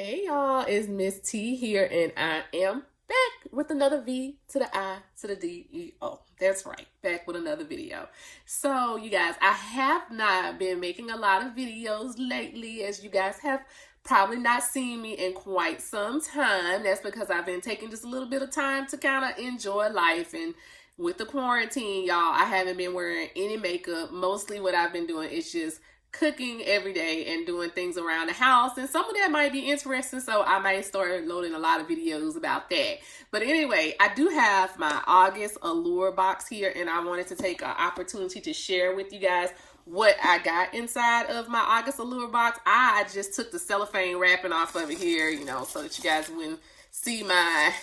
Hey y'all, it's Miss T here, and I am back with another V to the I to the D E O. That's right, back with another video. So you guys, I have not been making a lot of videos lately, as you guys have probably not seen me in quite some time. That's because I've been taking just a little bit of time to kind of enjoy life, and with the quarantine, y'all, I haven't been wearing any makeup. Mostly what I've been doing is just cooking every day and doing things around the house, and some of that might be interesting, so I might start loading a lot of videos about that. But anyway, I do have my August Allure box here, and I wanted to take an opportunity to share with you guys what I got inside of my August Allure box. I just took the cellophane wrapping off of it here, you know, so that you guys wouldn't see my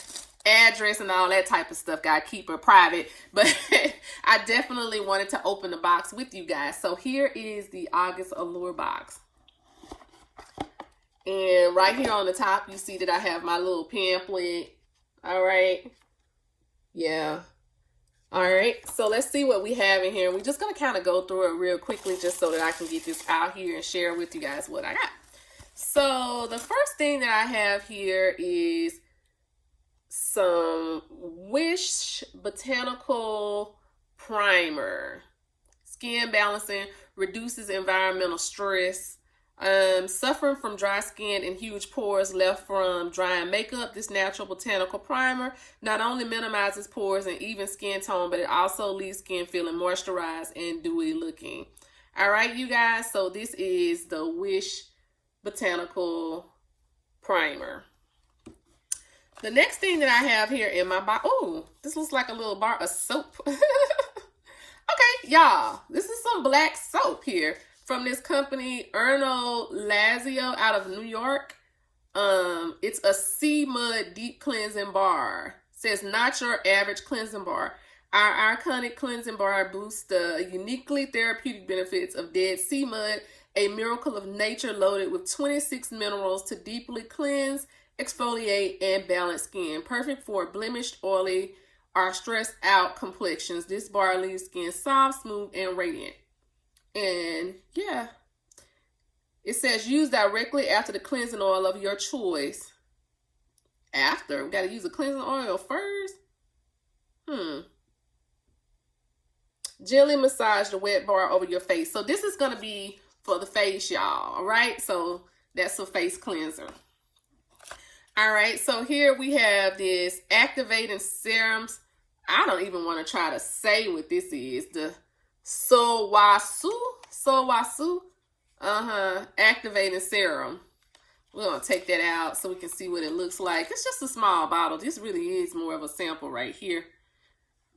address and all that type of stuff. Gotta keep it private, but I definitely wanted to open the box with you guys. So here is the August Allure box, and right here on the top you see that I have my little pamphlet. All right, yeah, all right, so let's see what we have in here. We're just gonna kind of go through it real quickly just so that I can get this out here and share with you guys what I got. So the first thing that I have here is some Wish Botanical Primer. Skin balancing, reduces environmental stress. Suffering from dry skin and huge pores left from drying makeup, this natural botanical primer not only minimizes pores and even skin tone, but it also leaves skin feeling moisturized and dewy looking. All right, you guys, so this is the Wish Botanical Primer. The next thing that I have here in my box, oh, this looks like a little bar of soap. Okay, y'all, this is some black soap here from this company, Erno Lazio, out of New York. It's a sea mud deep cleansing bar. It says not your average cleansing bar. Our iconic cleansing bar boosts the uniquely therapeutic benefits of dead sea mud, a miracle of nature loaded with 26 minerals to deeply cleanse, exfoliate, and balance skin. Perfect for blemished, oily, or stressed out complexions. This bar leaves skin soft, smooth, and radiant. And yeah, it says use directly after the cleansing oil of your choice. After, we gotta use the cleansing oil first. Gently massage the wet bar over your face. So this is gonna be for the face, y'all. All right, so that's a face cleanser. All right, so here we have this activating serums. I don't even want to try to say what this is. The Sowasu activating serum. We're going to take that out so we can see what it looks like. It's just a small bottle. This really is more of a sample right here.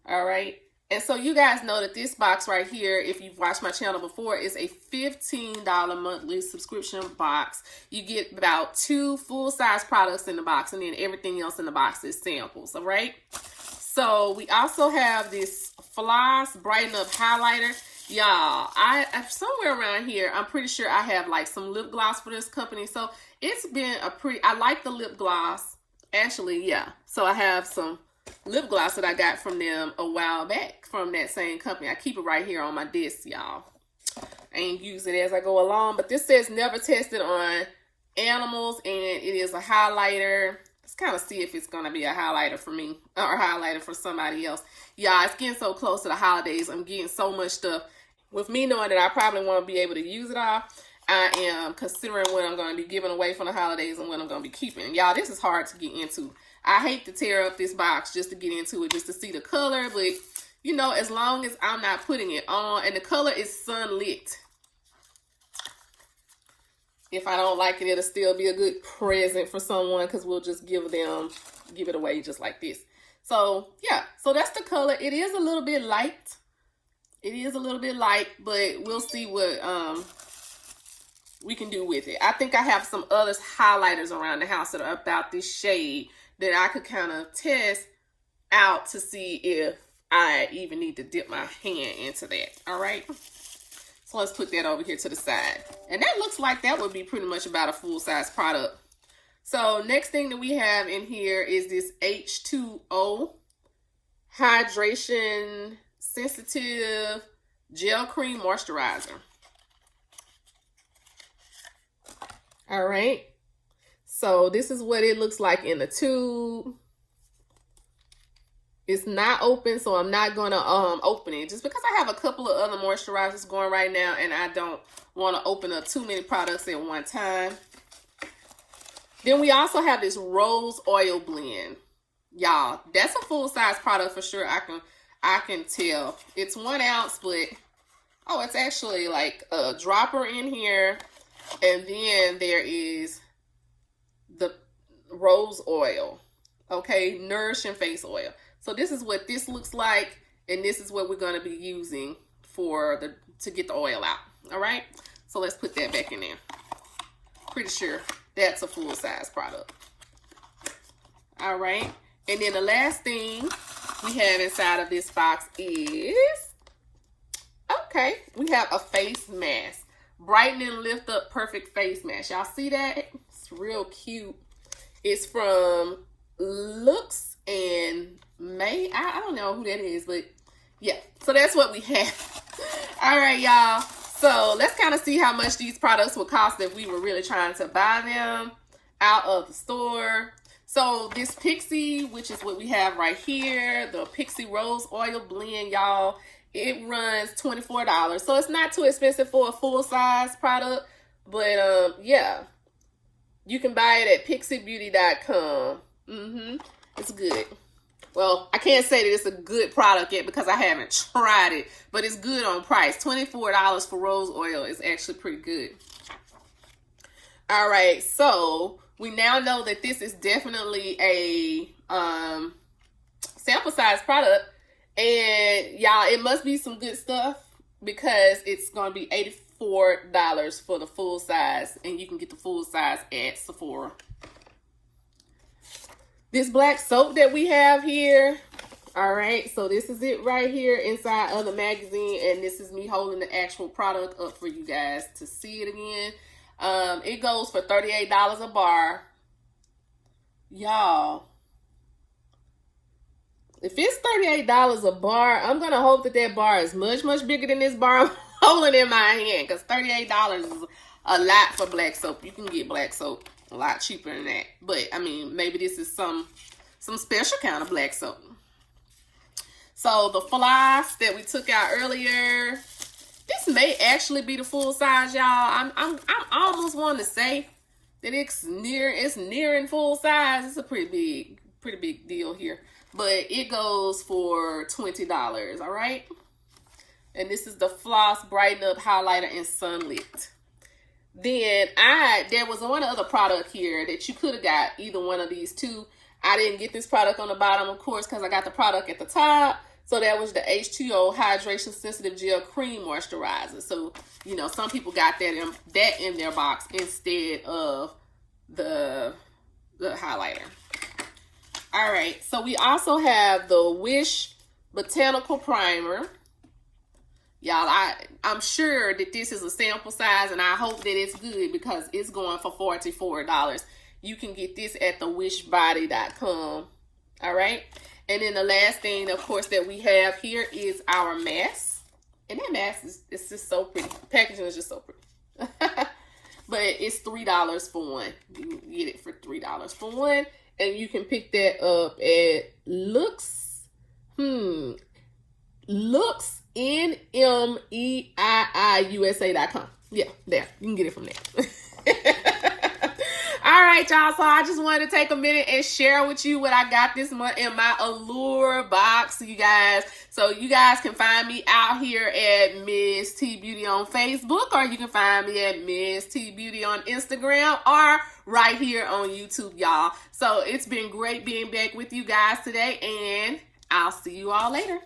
All right. And so you guys know that this box right here, if you've watched my channel before, is a $15 monthly subscription box. You get about 2 full-size products in the box, and then everything else in the box is samples, all right? So we also have this Floss Brighten Up Highlighter. Y'all, I somewhere around here, I'm pretty sure I have like some lip gloss for this company. So it's been I like the lip gloss. Actually, yeah. So I have some lip gloss that I got from them a while back from that same company. I keep it right here on my desk, y'all. I ain't use it as I go along, but this says never tested on animals, and it is a highlighter. Let's kind of see if it's gonna be a highlighter for me or a highlighter for somebody else. Yeah, it's getting so close to the holidays. I'm getting so much stuff. With me knowing that I probably won't be able to use it all, I am considering what I'm going to be giving away for the holidays and what I'm going to be keeping. Y'all, this is hard to get into. I hate to tear up this box just to get into it, just to see the color. But, you know, as long as I'm not putting it on, and the color is sunlit. If I don't like it, it'll still be a good present for someone, because we'll just give it away just like this. So, yeah. So that's the color. It is a little bit light. It is a little bit light, but we'll see what we can do with it. I think I have some other highlighters around the house that are about this shade that I could kind of test out to see if I even need to dip my hand into that. All right. So let's put that over here to the side. And that looks like that would be pretty much about a full-size product. So next thing that we have in here is this H2O Hydration Sensitive Gel Cream Moisturizer. All right. So this is what it looks like in the tube. It's not open, so I'm not gonna open it just because I have a couple of other moisturizers going right now and I don't want to open up too many products at one time. Then we also have this rose oil blend. Y'all, that's a full-size product for sure. I can tell. It's 1 ounce, but oh, it's actually like a dropper in here. And then there is the rose oil. Okay, nourishing face oil. So this is what this looks like, and this is what we're going to be using to get the oil out. All right, so let's put that back in there. Pretty sure that's a full-size product. All right, and then the last thing we have inside of this box is, okay, we have a face mask. Brighten and lift up perfect face mask. Y'all see that? It's real cute. It's from Looks and May. I don't know who that is, but yeah. So that's what we have. All right, y'all. So let's kind of see how much these products would cost if we were really trying to buy them out of the store. So this Pixie, which is what we have right here, the Pixie Rose Oil Blend, y'all, it runs $24. So it's not too expensive for a full-size product, but yeah, you can buy it at pixiebeauty.com. It's good. Well, I can't say that it's a good product yet because I haven't tried it, but it's good on price. $24 for rose oil is actually pretty good. All right, so we now know that this is definitely a sample size product, and y'all, it must be some good stuff because it's going to be $84 for the full size, and you can get the full size at Sephora. This black soap that we have here, all right, so this is it right here inside of the magazine, and this is me holding the actual product up for you guys to see it again. It goes for $38 a bar. Y'all, if it's $38 a bar, I'm gonna hope that that bar is much bigger than this bar I'm holding in my hand, because $38 is a lot for black soap. You can get black soap a lot cheaper than that, but I mean, maybe this is some special kind of black soap. So the floss that we took out earlier, this may actually be the full size, y'all. I'm almost wanting to say that it's nearing full size. It's a pretty big deal here, but it goes for $20. All right, and this is the Floss Brighten Up Highlighter and Sunlit. Then there was one other product here that you could have got either one of these two. I didn't get this product on the bottom, of course, because I got the product at the top. So that was the H2O Hydration Sensitive Gel Cream Moisturizer. So, you know, some people got that in their box instead of the highlighter. All right, so we also have the Wish Botanical Primer. Y'all, I'm sure that this is a sample size, and I hope that it's good because it's going for $44. You can get this at thewishbody.com. All right. And then the last thing, of course, that we have here is our mask. And that mask is just so pretty. Packaging is just so pretty. But it's $3 for one. You can get it for $3 for one. And you can pick that up at Looks NMEIIUSA.com. Yeah, there. You can get it from there. All right, y'all. So I just wanted to take a minute and share with you what I got this month in my Allure box, you guys. So you guys can find me out here at Miss T Beauty on Facebook, or you can find me at Miss T Beauty on Instagram, or right here on YouTube, y'all. So it's been great being back with you guys today, and I'll see you all later.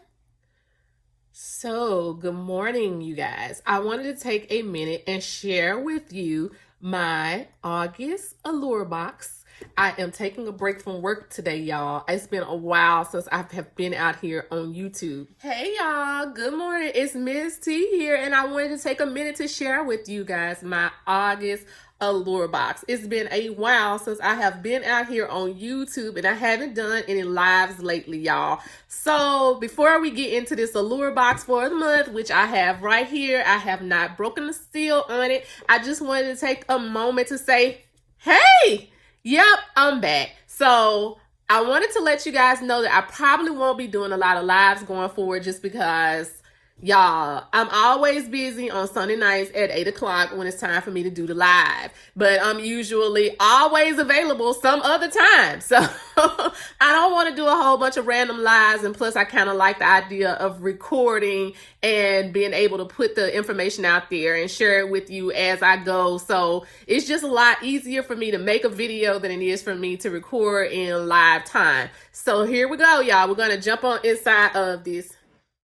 So good morning, you guys. I wanted to take a minute and share with you my August Allure box. I am taking a break from work today, y'all. It's been a while since I have been out here on YouTube. Hey, y'all. Good morning. It's Miss T here, and I wanted to take a minute to share with you guys my August Allure box. It's been a while since I have been out here on YouTube, and I haven't done any lives lately, y'all. So before we get into this Allure box for the month, which I have right here, I have not broken the seal on it. I just wanted to take a moment to say, hey, Yep, I'm back. So I wanted to let you guys know that I probably won't be doing a lot of lives going forward just because, y'all, I'm always busy on Sunday nights at 8 o'clock when it's time for me to do the live. But I'm usually always available some other time. So I don't want to do a whole bunch of random lives. And plus, I kind of like the idea of recording and being able to put the information out there and share it with you as I go. So it's just a lot easier for me to make a video than it is for me to record in live time. So here we go, y'all. We're going to jump on inside of this